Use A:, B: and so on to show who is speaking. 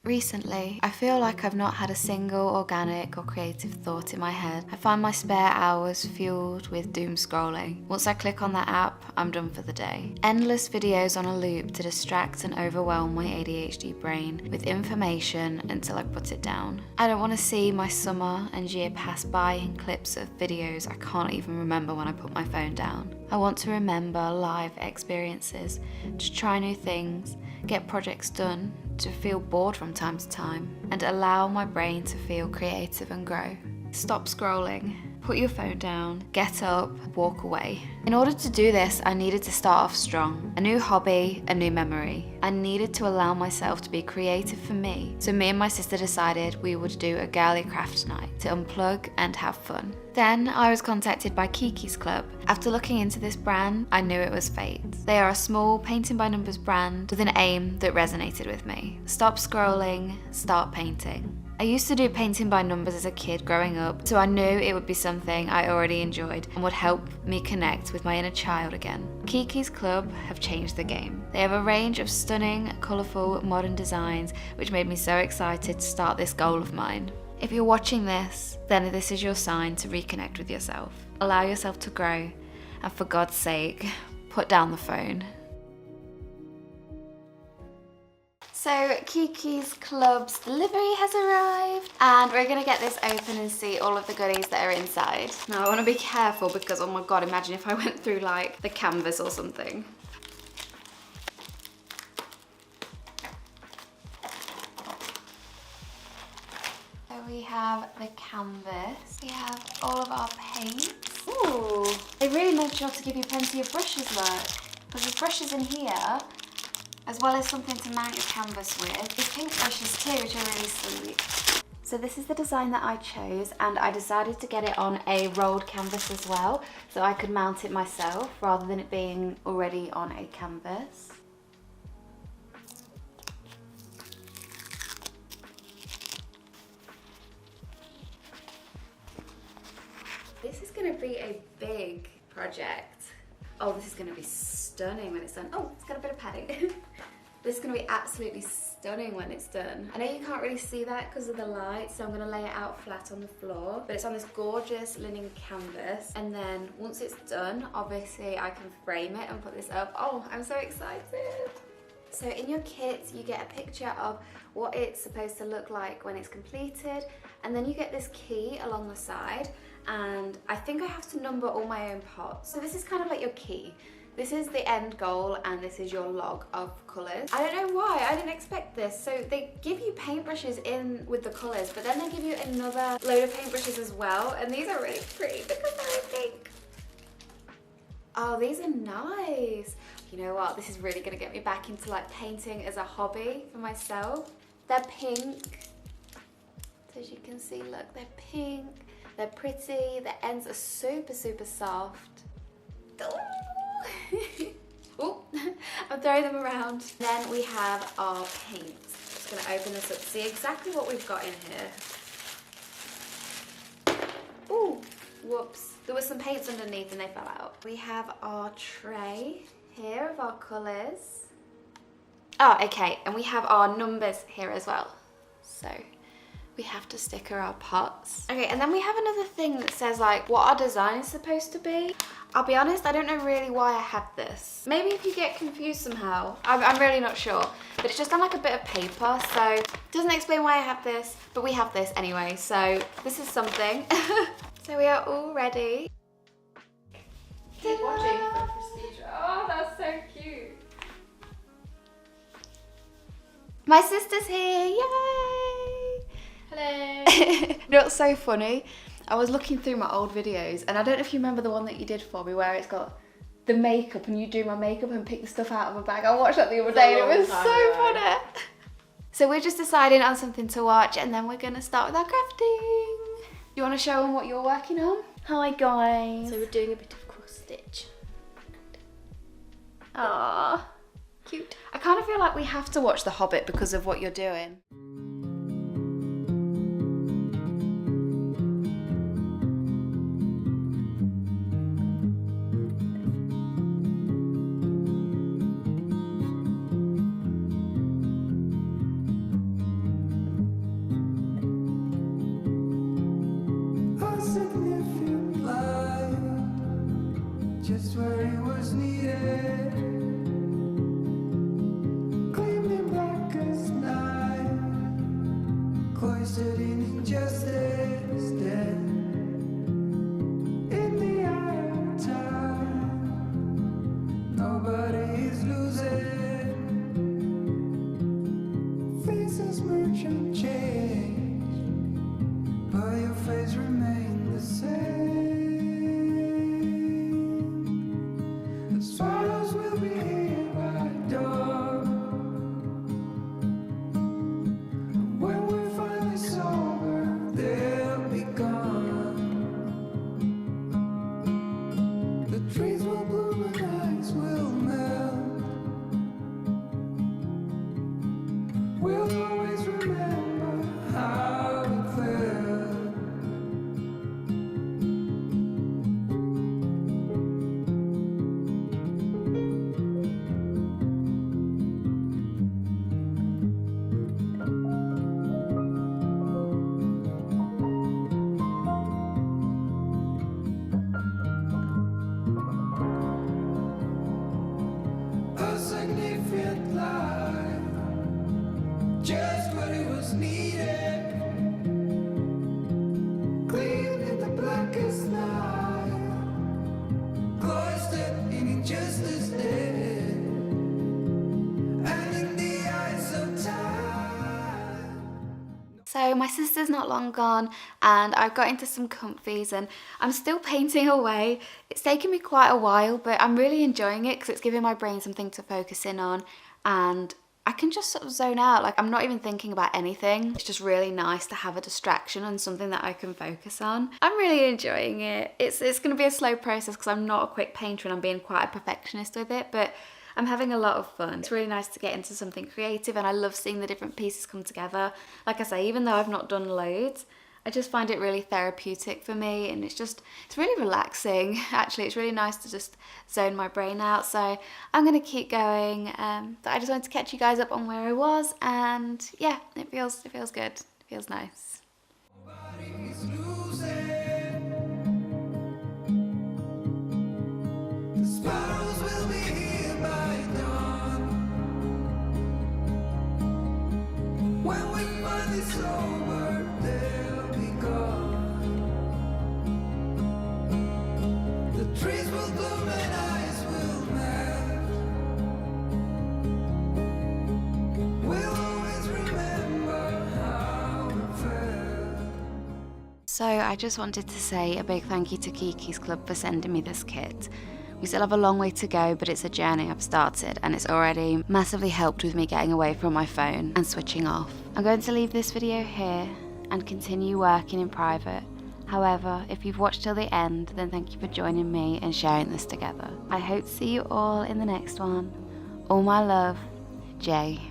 A: Recently, I feel like I've not had a single organic or creative thought in my head. I find my spare hours fueled with doom scrolling. Once I click on that app, I'm done for the day. Endless videos on a loop to distract and overwhelm my ADHD brain with information until I put it down. I don't want to see my summer and year pass by in clips of videos I can't even remember when I put my phone down. I want to remember live experiences, to try new things, get projects done, to feel bored from time to time, and allow my brain to feel creative and grow. Stop scrolling, put your phone down, get up, walk away. In order to do this, I needed to start off strong. A new hobby, a new memory. I needed to allow myself to be creative for me. So me and my sister decided we would do a girly craft night to unplug and have fun. Then I was contacted by Kiki's Club. After looking into this brand, I knew it was fate. They are a small painting by numbers brand with an aim that resonated with me. Stop scrolling, start painting. I used to do painting by numbers as a kid growing up, so I knew it would be something I already enjoyed and would help me connect with my inner child again. Kiki's Club have changed the game. They have a range of stunning, colourful, modern designs which made me so excited to start this goal of mine. If you're watching this, then this is your sign to reconnect with yourself. Allow yourself to grow, and for God's sake, put down the phone. So Kiki's Club's delivery has arrived and we're gonna get this open and see all of the goodies that are inside. Now I wanna be careful because, oh my God, imagine if I went through like the canvas or something. So we have the canvas, we have all of our paints. Ooh, they really make sure to give you plenty of brushes, look. Because there's brushes in here, as well as something to mount your canvas with. These pink brushes too, which are really sweet. So this is the design that I chose, and I decided to get it on a rolled canvas as well, so I could mount it myself rather than it being already on a canvas. This is going to be a big project. Oh, this is going to be stunning when it's done. Oh, it's got a bit of padding. This is going to be absolutely stunning when it's done. I know you can't really see that because of the light, so I'm going to lay it out flat on the floor. But it's on this gorgeous linen canvas. And then once it's done, obviously I can frame it and put this up. Oh, I'm so excited. So in your kit, you get a picture of what it's supposed to look like when it's completed. And then you get this key along the side. And I think I have to number all my own pots. So this is kind of like your key. This is the end goal and this is your log of colours. I don't know why, I didn't expect this. So they give you paintbrushes in with the colours, but then they give you another load of paintbrushes as well. And these are really pretty because they're pink. Oh, these are nice. You know what, this is really gonna get me back into like painting as a hobby for myself. They're pink. So as you can see, look, they're pink. They're pretty, the ends are super, super soft. Oh, I'm throwing them around. Then we have our paints. Just gonna open this up to see exactly what we've got in here. Oh, whoops. There were some paints underneath and they fell out. We have our tray here of our colours. Oh, okay, and we have our numbers here as well. So we have to sticker our pots. Okay, and then we have another thing that says like what our design is supposed to be. I'll be honest, I don't know really why I had this. Maybe if you get confused somehow, I'm really not sure. But it's just on like a bit of paper, so it doesn't explain why I have this, but we have this anyway, so this is something. So we are all ready.
B: Keep watching for prestige. Oh, that's so cute.
A: My sister's here, yay!
B: Hello.
A: You know what's so funny? I was looking through my old videos and I don't know if you remember the one that you did for me where it's got the makeup and you do my makeup and pick the stuff out of a bag. I watched that the other day and it was so funny. So we're just deciding on something to watch and then we're gonna start with our crafting. You wanna show them what you're working on? Hi guys.
B: So we're doing a bit of cross stitch.
A: Aww, cute. I kind of feel like we have to watch The Hobbit because of what you're doing.
C: cloistered in injustice, dead in the eye of time. Nobody's losing. Faces merge and change, but your face remains the same. The swallows will be here by dawn. When we're finally sober, they'll be gone. The trees will bloom and ice will melt. We'll always remember how it felt. A significant life, just what it was needed. Clean in the blackest night, cloistered in injustice, dead, and in the eyes of time.
A: So my sister's not long gone and I've got into some comfies and I'm still painting away. It's taken me quite a while, but I'm really enjoying it because it's giving my brain something to focus in on and I can just sort of zone out. Like, I'm not even thinking about anything. It's just really nice to have a distraction and something that I can focus on. I'm really enjoying it. It's going to be a slow process because I'm not a quick painter and I'm being quite a perfectionist with it, but I'm having a lot of fun. It's really nice to get into something creative and I love seeing the different pieces come together. Like I say, even though I've not done loads, I just find it really therapeutic for me and it's really relaxing. Actually, it's really nice to just zone my brain out. So I'm gonna keep going. But I just wanted to catch you guys up on where I was and yeah, it feels good. It feels nice.
C: Nobody's losing. The sparrows will be here by dawn. When we finally sober, they'll be gone. The trees will bloom and ice will melt. We'll always remember how it felt.
A: So I just wanted to say a big thank you to Kiki's Club for sending me this kit. We still have a long way to go, but it's a journey I've started and it's already massively helped with me getting away from my phone and switching off. I'm going to leave this video here and continue working in private. However, if you've watched till the end, then thank you for joining me and sharing this together. I hope to see you all in the next one. All my love, Jay.